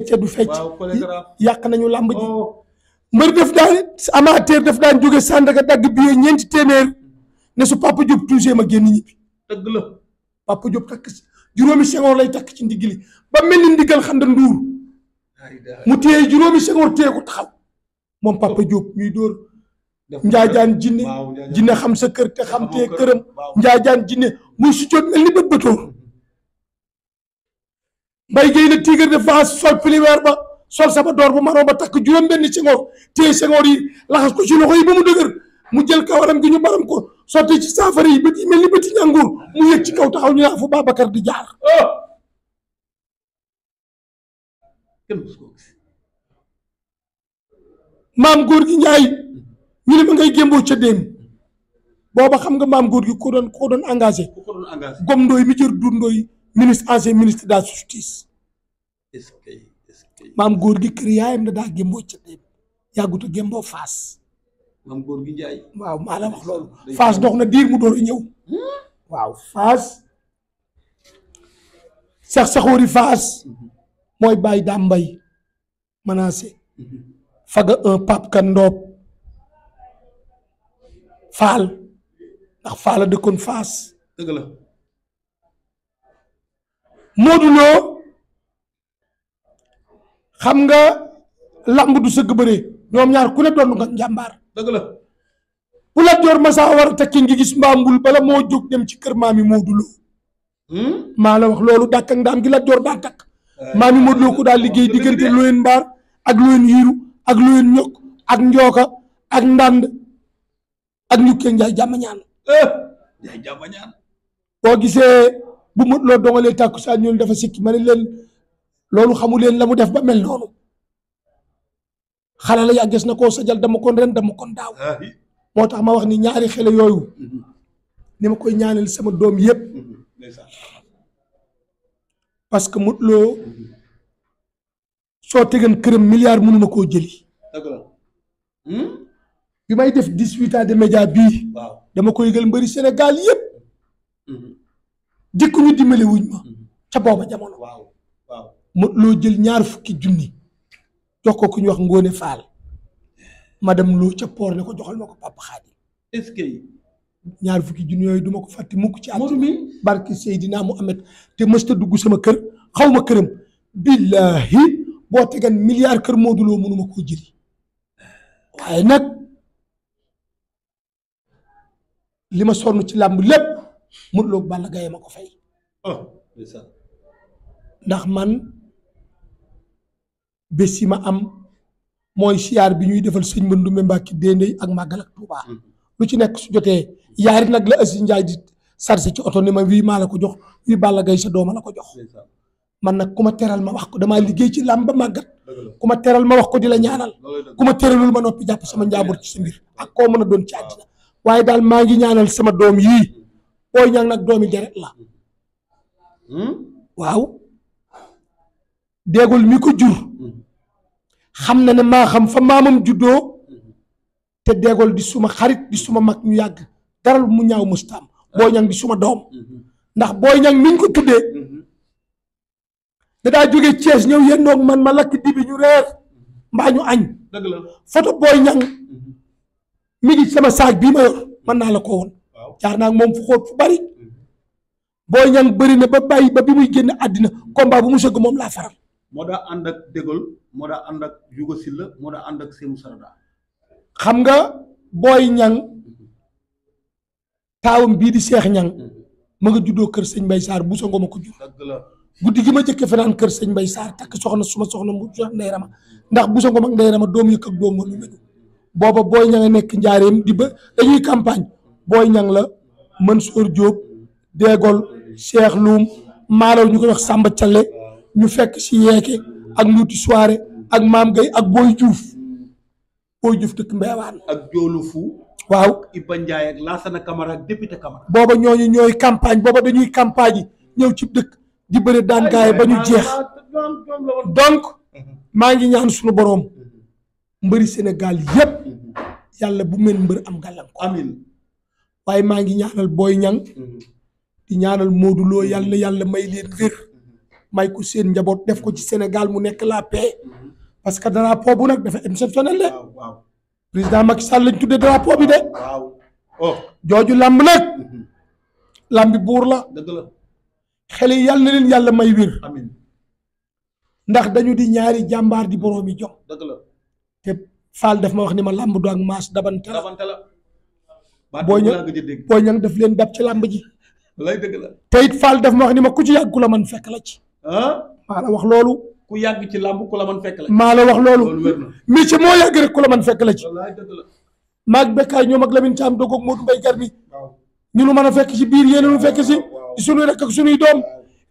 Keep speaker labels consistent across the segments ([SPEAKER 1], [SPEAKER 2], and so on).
[SPEAKER 1] fecce du fecc yàq nañu làmb ji mbër def daan amateur daf daan jóge Sandaga dagg billet ñeenti téeméer ne su Papa Diop touché ma génn ñibbi
[SPEAKER 2] dëgg la
[SPEAKER 1] Papa Diop takk juróomi sengoor lay takk ci ndigg li ba mel ni ndigal xanda nduur mu téye juróomi sengoor téye ko taxaw moom Papa Diop ñuy dóor njaajaan jinne xam sa kër te xam tee këram njaajaan jinne muy su jot mel ni bët bëtóor mbay géy na tigre de France sol piliweer ba sol sama door bu maroo ba takk juróom benn sengoor téye sengoor yi laxas ko ci loxo yi ba mu dëgër mu jël kawaram gi ñu baram ko sotti ci saafara yi bët yi mel ni bëti ñànguur mu yëg ci kaw taxaw ñu naa fu Babacar di jaar maam góor gi Njaay ñu ne ma ngay gémboo ca déem booba xam nga maam góor gi ko doon engagé gom ndooy mi jër dur ndooy ministre ancien ministre de la justice maam góor gi kër yaayam da daa gémboo ca déem yàgguta gémboo Faas
[SPEAKER 2] maam góor gi Njaay
[SPEAKER 1] waaw maa la wax loolu Faas dox na diir mu door a ñëw waaw Faas saxóori Faas mooy bàyyi daa mbay menacé faga un Pape Kan Ndoob faal ndax faala dëkkoon Faas
[SPEAKER 2] dëgg la
[SPEAKER 1] Modou Lo xam nga lamb du sëgg bëre ñoom ñaar ku ne doon nga njàmbaar
[SPEAKER 2] dëgg la
[SPEAKER 1] bu la joor masa war a tekki ngi gis mbaambul bala moo jóg dem ci kër maami Modou Lo maa la wax loolu dàkk ak ndaam gi la joor daa takk maami Modou Lo ko daal liggéey diggante Loyen Mbaar ak Loyen Yiiru ak Loyen Ñokk ak Njooka ak Ndànd ak ñukkee Njaay jàmmañaan boo gisee bu Modou Lo dongalee tàkku saa ñoolu dafa sikki ma ne leen loolu xamu leen la mu def ba mel noonu xale la yàgges na koo sajal dama kon ren dama kon daaw moo tax ma wax ni ñaari xele yooyu ni ma koy ñaanal sama doom yépp parce que Modou Lo soo tegan këram milliard mënuma koo jëli bi may def 18 ans de média bii dama koy yëgal mbëri Sénégal yépp dikku ñu dimbale wuñ ma ca booba jamono Modou Lo jël ñaar fukki junni jox ko ku ñu wax Ngóone Faal madame Lo ca poor ne ko joxal ma ko Papa Xaadim
[SPEAKER 2] est-ce que
[SPEAKER 1] ñaar fukki junni yooyu duma ko fàtte mukk ci àdduna barki Seydina Muhammad te mësta dugg sama kër xaw ma këram billahi boo tegan milliard kër Modou Lo mënuma koo jëli waaye nag li ma sonn ci làmb lépp Modou Lo ak Balla Gaye ma ko fay ndax man bés yi ma am mooy siyaar bi ñuy defal sëñ Mandumbe Mbàkke Déndéy ak màggal ak Tuubaa lu ci nekk su jotee yaari nag la Asi Njaay di sarse ci oto ni ma wii maa la ko jox wii Balla Gaye sa dooma la ko jox man nag ku ma teral ma wax ko damaa liggéey ci làmb ba màggat ku ma teral ma wax ko di la ñaanal ku ma teralul ma noppi jàpp sama njaabur ci sa mbir ak koo mën a doon ci àddina waaye daal maa ngi ñaanal sama doom yii Boy Niang nag doomi deret la waaw déggul mi ko jur xam na ne maa xam fa maamam juddoo te déggul di suma xarit di suma mag ñu yàgg dara mu ñaaw mustaam Boy Niang di suma doom ndax Boy Niang miñ ko tuddee da daa jógee Thiès ñëw yendoog man ma lakk dibi ñu reer mbaa ñu añ photo Boy Niang mi ngi sama saag bii ma yor mën naa la ko woon jaar naa moom fu xóot fu bari Boy Niang bëri na ba bàyyi ba bi muy génn àddina combat bu mu sëgg moom laa faral
[SPEAKER 2] moo daa ànd ak Dégol moo daa ànd ak Yugo Silla moo daa ànd ak Sémou Sarada
[SPEAKER 1] xam nga Boy Niang taawam bii di Seex Niang ma nga juddoo kër sëñ Mbay Saar bu songo ma ko jur guddi gi ma jëkke fanaan kër sëñ Mbay Saar takk soxna suma soxna mu Ndey Rama ndax bu songo mag Ndey Rama doom yëkk ak doom wanu lañu booba Boy Niang a nekk njaareem di ba dañuy campagne Boy Niang la Mansour Diop Dégol Cheikh Loum maalaw ñu koy wax Samba Thialé ñu fekk si yeeke ak Nduuti Soirée ak Maam Gueye ak Boy Diouf dëkk Mbeewaan
[SPEAKER 2] ak Joolu Fu
[SPEAKER 1] waaw
[SPEAKER 2] Iba Ndiaye ak Lassana Camara ak député Camara
[SPEAKER 1] booba ñooñu ñooy campagne booba dañuy campagne yi ñëw ci dëkk di bëre daan gaay ba ñu jeex donc maa ngi ñaan suñu boroom mbëri Sénégal yépp yàlla bu mel mbër am gàllankoor
[SPEAKER 2] amiin
[SPEAKER 1] waaye maa ngi ñaanal Boy Niang di ñaanal Modou Lo yàlla na yàlla may leen wér may ko seen njaboot def ko ci Sénégal mu nekk la paix parce que drapeau bu nag dafa exceptionnel de
[SPEAKER 2] waaw
[SPEAKER 1] président Macky Sall lañ tuddee drapeau bi de
[SPEAKER 2] waaw oh
[SPEAKER 1] jooju làmb nag làmbi buur la
[SPEAKER 2] dëgg la
[SPEAKER 1] xale yi yàlla na leen yàlla may wér
[SPEAKER 2] amin
[SPEAKER 1] ndax dañu di ñaari jàmbaar di boroomi jom
[SPEAKER 2] dëgg la
[SPEAKER 1] te Fall daf ma wax ni ma làmb du ak maas dabante la
[SPEAKER 2] dabante la
[SPEAKER 1] boo ñëw
[SPEAKER 2] laa gëj a dégg
[SPEAKER 1] boo ñëw daf leen dab ci làmb ji
[SPEAKER 2] lay dëgg la
[SPEAKER 1] te it Fall daf ma wax ni ma ku ci yàgg ku la man fekk la ci
[SPEAKER 2] ah
[SPEAKER 1] maa la wax loolu
[SPEAKER 2] ku yàgg ci làmb ku la man fekk la
[SPEAKER 1] maa la wax loolu
[SPEAKER 2] loolu wér na
[SPEAKER 1] métier moo yàgg rek ku la man fekk la ci
[SPEAKER 2] wallaay dëgg la
[SPEAKER 1] maag Bekkaay ñoom ak Lamine Thiam dogoog Modou Mbaye Garmi
[SPEAKER 2] waaw
[SPEAKER 1] ñu nu mën a fekk ci biir yéen nu fekk si suñuy rek ak suñuy doom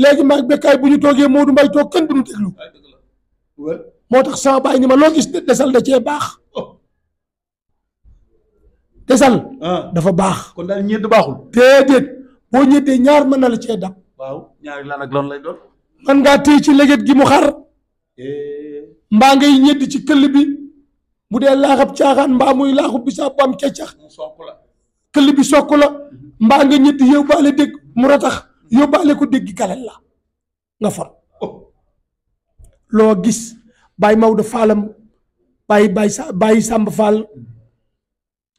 [SPEAKER 1] léegi maag Bekkaay bu ñu toogee Modou Mbaye toog kenn du ñu déglu
[SPEAKER 2] wallaay dëgg la wér
[SPEAKER 1] moo tax sama baay ni ma loo gis desal da cee baax desal
[SPEAKER 2] ah
[SPEAKER 1] dafa baax
[SPEAKER 2] kon daal ñedd baaxul
[SPEAKER 1] déedéet boo ñeddee ñaar mën na la cee dab
[SPEAKER 2] waaw ñaari lan ak lan lay doon
[SPEAKER 1] man ngaa téye ci léget gi mu xar mbaa ngay ñedd ci këll bi bu dee laaxab caaxaan mbaa muy laaxub bisaab bu am keccax
[SPEAKER 2] mu sopp la
[SPEAKER 1] këll bi sokk la mbaa nga ñedd yóbbaale dégg mu ratax yóbbaale ko dégg galel la nga for loo gis Baye Maodo Fallam Baye Samba Fall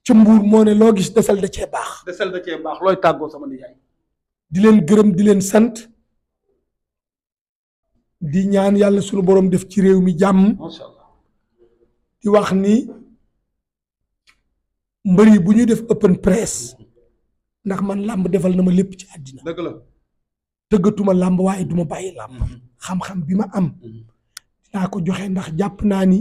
[SPEAKER 1] ca Mbuur moo ne loo gis desal da cee baax
[SPEAKER 2] desal da cee baax looy tàggoo sama nijaay
[SPEAKER 1] di leen gërëm di leen sant di ñaan yàlla sunu borom def ci réew mi jàmm
[SPEAKER 2] macha allah
[SPEAKER 1] di wax ni mbër yi bu ñuy def open press ndax man làmb defal na ma lépp ci àddina
[SPEAKER 2] dëgg la
[SPEAKER 1] tëggatuma làmb waaye duma bàyyi làmb xam-xam bi ma am dinaa ko joxe ndax jàpp naa ni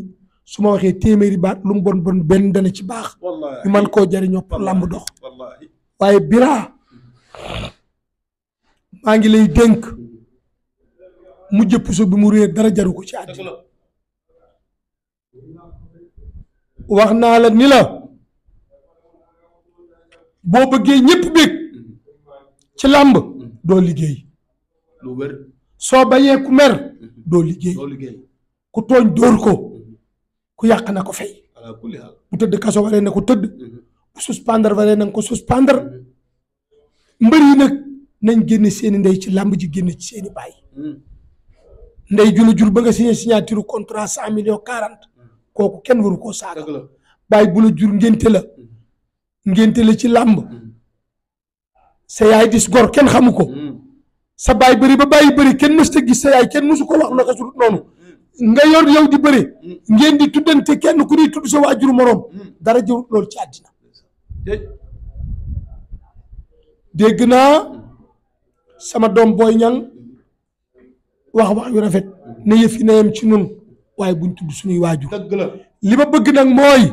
[SPEAKER 1] su ma waxee téeméeri baat lu mu bon bon benn dana ci baax
[SPEAKER 2] wallahi
[SPEAKER 1] ñu man koo jariñoo pour làmb dox
[SPEAKER 2] wallahi
[SPEAKER 1] waaye Bira maa ngi lay dénk mu jëpp so bi mu réer dara jaru ko ci
[SPEAKER 2] dëgg
[SPEAKER 1] àddina
[SPEAKER 2] la
[SPEAKER 1] wax naa la ni la boo bëggee ñëpp bég ci làmb doo liggéey
[SPEAKER 2] lu wér
[SPEAKER 1] soo bañee ku mer doo liggéey
[SPEAKER 2] doo liggéey
[SPEAKER 1] ku tooñ dóor ko ku yàq na ko fay
[SPEAKER 2] ala kulli haal
[SPEAKER 1] bu tëdd kaso waree na ko tëdd bu suspendre waree na ko suspendre mbër yi nag nañ génne seeni ndey ci làmb ji génne ci seeni baay ndey ju la jur ba nga signé signature contrat 100 millions 40 kooku kenn waru koo saaga
[SPEAKER 2] dëgg la
[SPEAKER 1] baay bu la jur ngénte la ci làmb sa yaay dis gor kenn xamu ko sa baay bëri ba bàyyi bëri kenn mës ta gis sa yaay kenn mësu ko wax naka su noonu nga yor yow di bëri ngeen di tuddante kenn ku ñuy tudd sa waajuru moroom dara jërut loolu ci àddina dégg naa sama doom booy ñang wax yu rafet ne yëf yi na yem ci nun waaye buñ tudd suñuy waajur
[SPEAKER 2] dëgg la
[SPEAKER 1] li ma bëgg nag mooy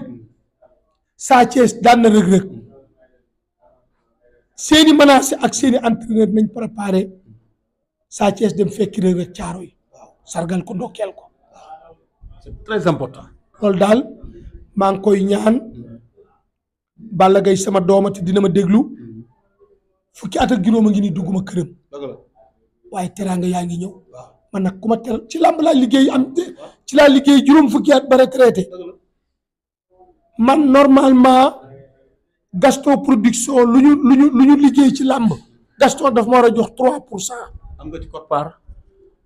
[SPEAKER 1] Sa Thiès daan na Reug Reug seeni menacé ak seeni entraîneur nañ préparé Sa Thiès dem fekki Reug Reug caaro yi sargal ko ndokkeel ko
[SPEAKER 2] c'est très important
[SPEAKER 1] loolu daal maa ngi koy ñaan Balla Gaye sama dooma te dina ma déglu fukki at ak juróom a ngi ni dugguma këram
[SPEAKER 2] dëgg la
[SPEAKER 1] waaye teraanga yaa ngi ñëw man nag ku ma ter ci làmb laa liggéey ci laa liggéey juróom fukki at ba retraité man normalement Gaston production lu ñu liggéey ci làmb Gaston daf ma war a jox 3%.
[SPEAKER 2] am nga ci code part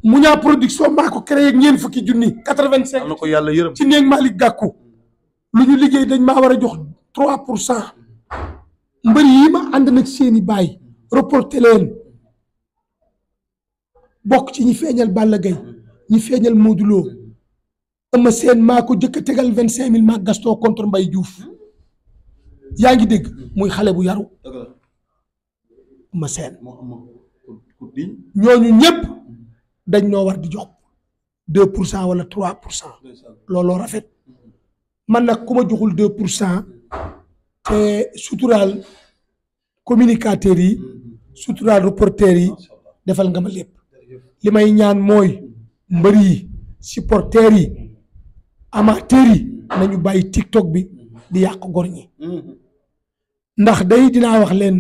[SPEAKER 1] mu ñaa production maa ko créé ak ñeent fukki junni 85.
[SPEAKER 2] am na ko yàlla yërëm
[SPEAKER 1] ci néeg Malick Gakou lu ñu liggéey dañ maa war a jox 3%. mbër yi ma ànd nag seeni baay reporté leen bokk ci ñi feeñal Balla Gaye ñi feeñal Modou Lo Eumeu Sène maa ko jëkk a tegal 25000 maa Gaston contre Mbaye Diouf yaa ngi dégg muy xale bu yaru
[SPEAKER 2] dëgg la
[SPEAKER 1] Eumeu Sène
[SPEAKER 2] moo am ku diñ
[SPEAKER 1] ñooñu ñëpp dañ noo war di jox 2% wala 3% looloo rafet man nag ku ma joxul 2% te suturaal communicateurs yi suturaal reporters yi defal nga ma lépp li may ñaan mooy mbër yi supporters yi amateurs yi nañu bàyyi TikTok bi di yàq gor ñi ndax day dinaa wax leen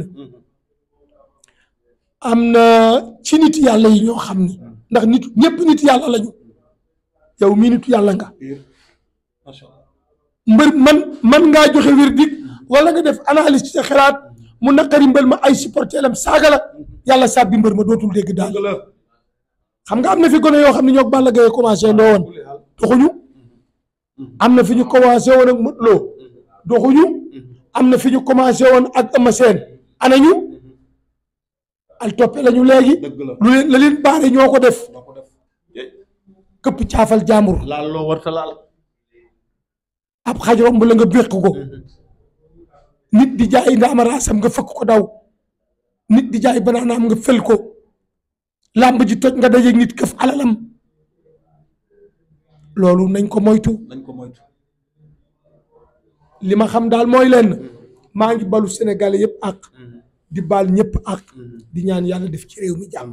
[SPEAKER 1] am na ci nit yàlla yi ñoo xam ni ndax nit ñëpp nit yàlla lañu yow mii nitu yàlla nga mbër man ngaa joxe verdict wala nga def analyse ci sa xalaat mu naqari mbër ma ay supporter am saaga la yàlla sàbbi mbër ma dootul dégg daal xam nga am na fi gone yoo xam ne ñoo Balla Gaye commencé ndoo woon doxuñu am na fi ñu commencé woon ak Modou Lo doxuñu am na fi ñu commencé woon ak Eumeu Sène anañu al toppe lañu léegi lu leen la leen baare ñoo ko def këpp caafal jàmbur
[SPEAKER 2] laal loo warta laal
[SPEAKER 1] ab xaj romb la nga béq ko nit di jaay ndaamaraasam nga fëkk ko daw nit di jaay banaanaam nga fel ko làmb ji toj nga dajeeg nit këf alalam loolu nañ ko moytu li ma xam daal mooy leen maa ngi balu Sénégalais yëpp ak di baal ñëpp ak di ñaan yàlla def ci réew mi jàmm